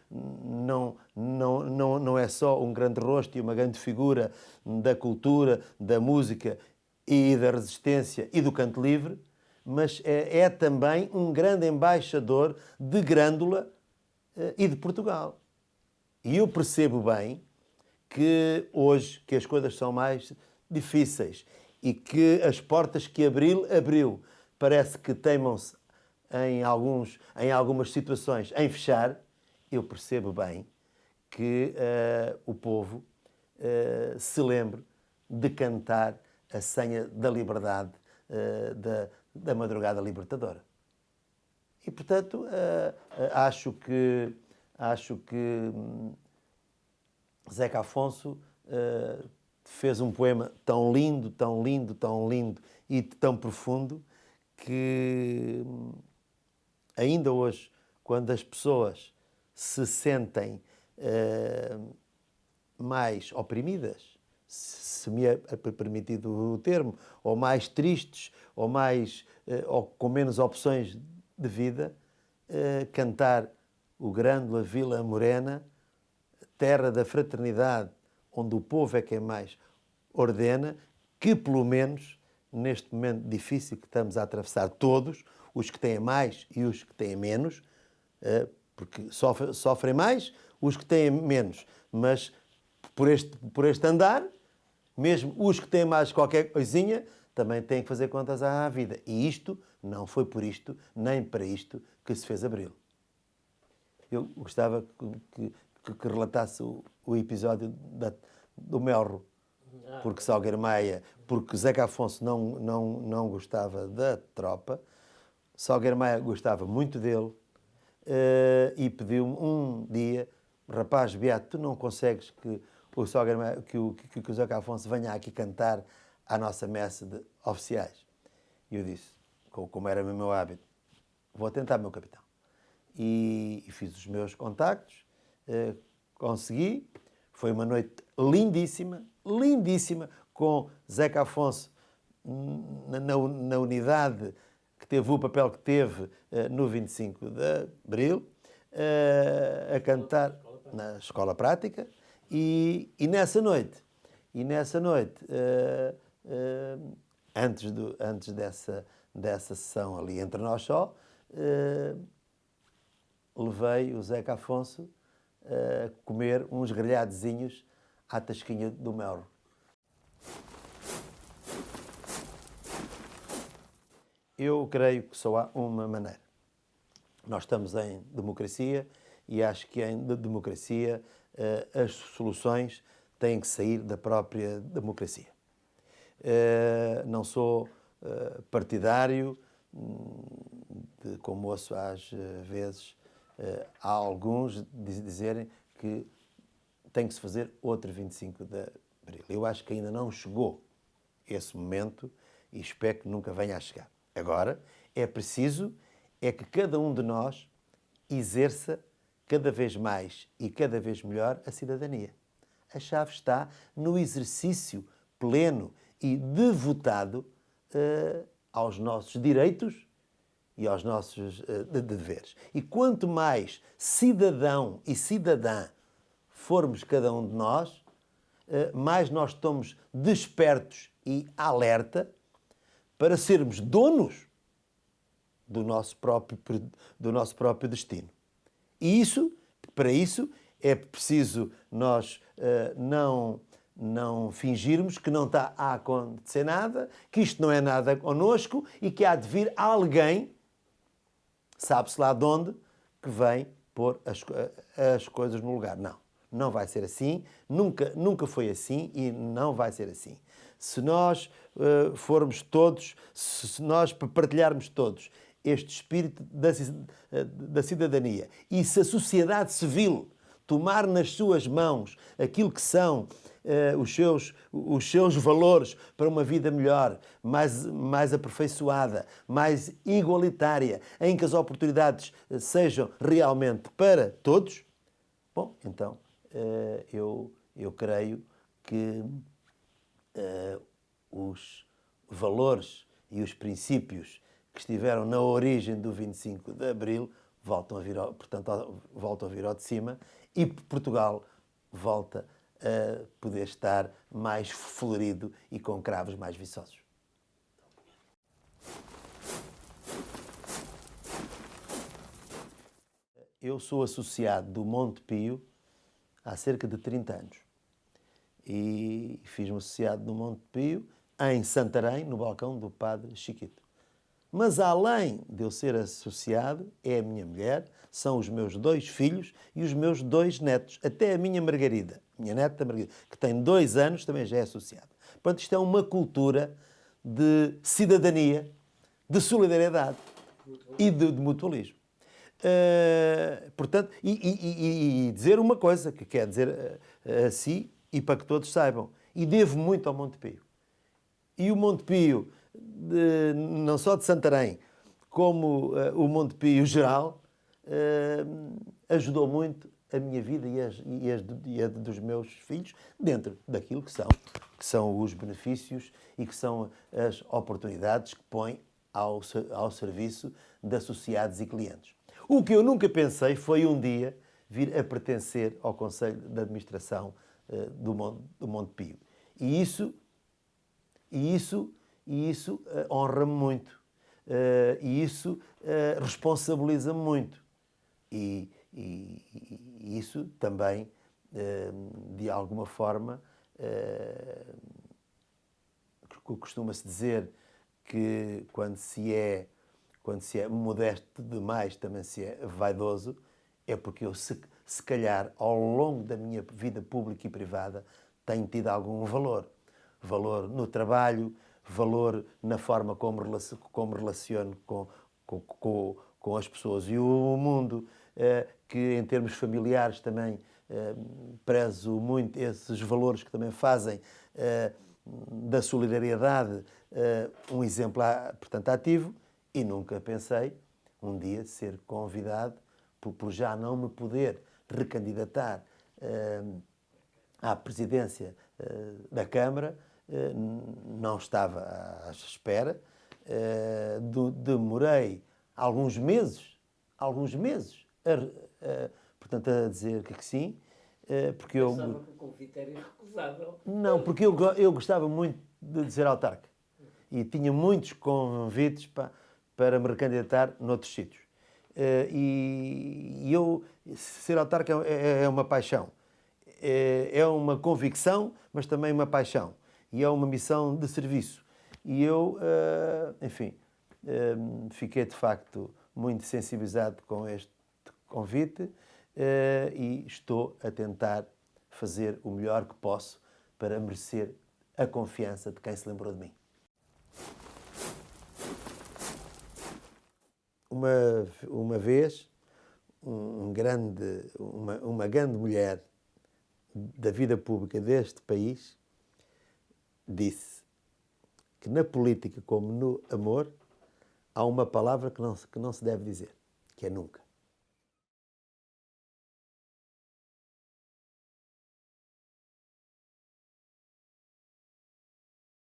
não é só um grande rosto e uma grande figura da cultura, da música e da resistência e do canto livre, mas é também um grande embaixador de Grândola e de Portugal. E eu percebo bem que hoje, que as coisas são mais difíceis e que as portas que abriu, parece que teimam-se em algumas situações em fechar, eu percebo bem que o povo se lembre de cantar a senha da liberdade da madrugada libertadora. E, portanto, acho que Zeca Afonso fez um poema tão lindo, tão lindo, tão lindo e tão profundo que ainda hoje, quando as pessoas se sentem mais oprimidas, se me é permitido o termo, ou mais tristes, ou com menos opções de vida, cantar o Grândola Vila Morena, terra da fraternidade, onde o povo é quem mais ordena, que pelo menos neste momento difícil que estamos a atravessar todos, os que têm mais e os que têm menos, porque sofrem mais os que têm menos, mas por este andar, mesmo os que têm mais qualquer coisinha, também têm que fazer contas à vida. E isto não foi por isto, nem para isto, que se fez Abril. Eu gostava que relatasse o episódio do Melro, porque Salgueiro Maia, porque Zeca Afonso não gostava da tropa, Salgueiro Maia gostava muito dele e pediu-me um dia: rapaz, Beato, tu não consegues que o Salgueiro Maia, que o Zeca Afonso venha aqui cantar à nossa messe de oficiais? E eu disse, como era o meu hábito, vou tentar, meu capitão. e fiz os meus contactos, consegui. Foi uma noite lindíssima, lindíssima, com Zeca Afonso na unidade que teve o papel que teve no 25 de Abril, a cantar na Escola Prática, e nessa noite, antes dessa sessão ali entre nós só, levei o Zeca Afonso a comer uns grelhadozinhos à tasquinha do Melro. Eu creio que só há uma maneira. Nós estamos em democracia e acho que em democracia as soluções têm que sair da própria democracia. Não sou partidário, como ouço às vezes, há alguns dizerem que tem que se fazer outro 25 de Abril. Eu acho que ainda não chegou esse momento e espero que nunca venha a chegar. Agora, é preciso que cada um de nós exerça cada vez mais e cada vez melhor a cidadania. A chave está no exercício pleno e devotado aos nossos direitos e aos nossos deveres. E quanto mais cidadão e cidadã formos cada um de nós, mais nós estamos despertos e alerta para sermos donos do nosso próprio destino. E para isso, é preciso nós não fingirmos que não está a acontecer nada, que isto não é nada connosco e que há de vir alguém, sabe-se lá de onde, que vem pôr as coisas no lugar. Não vai ser assim, nunca foi assim e não vai ser assim. Se nós formos todos, se nós partilharmos todos este espírito da cidadania e se a sociedade civil tomar nas suas mãos aquilo que são os seus valores para uma vida melhor, mais aperfeiçoada, mais igualitária, em que as oportunidades sejam realmente para todos, bom, então eu creio que os valores e os princípios que estiveram na origem do 25 de Abril voltam a vir ao de cima e Portugal volta a poder estar mais florido e com cravos mais viçosos. Eu sou associado do Monte Pio há cerca de 30 anos e fiz-me associado do Monte Pio em Santarém, no balcão do Padre Chiquito. Mas além de eu ser associado, é a minha mulher, são os meus 2 filhos e os meus 2 netos. Até a minha Margarida, minha neta Margarida, que tem 2 anos, também já é associada. Portanto, isto é uma cultura de cidadania, de solidariedade e de mutualismo. Portanto, e dizer uma coisa, que quer dizer a si e para que todos saibam, e devo muito ao Monte Pio. E o Monte Pio, não só de Santarém, como o Monte Pio geral, ajudou muito a minha vida e a dos meus filhos dentro daquilo que são os benefícios e que são as oportunidades que põe ao serviço de associados e clientes. O que eu nunca pensei foi um dia vir a pertencer ao Conselho de Administração do Monte Pio. E isso honra-me muito. E isso responsabiliza-me muito. E isso também, de alguma forma, costuma-se dizer que quando se é modesto demais, também se é vaidoso, é porque eu, se calhar, ao longo da minha vida pública e privada, tenho tido algum valor. Valor no trabalho, valor na forma como relaciono com as pessoas e o mundo, que em termos familiares também prezo muito esses valores que também fazem da solidariedade um exemplo, portanto, ativo, e nunca pensei um dia ser convidado por já não me poder recandidatar à presidência da Câmara, não estava à espera. Demorei alguns meses, portanto, a dizer que sim, porque eu... Pensava que o convite era irrecusável. Não, porque eu gostava muito de ser autarca e tinha muitos convites para me recandidatar noutros sítios. E eu, ser autarca é uma paixão, é uma convicção, mas também uma paixão, e é uma missão de serviço. E eu, enfim, fiquei de facto muito sensibilizado com este convite e estou a tentar fazer o melhor que posso para merecer a confiança de quem se lembrou de mim. Uma vez, uma grande mulher da vida pública deste país disse que na política, como no amor, há uma palavra que não se deve dizer, que é nunca.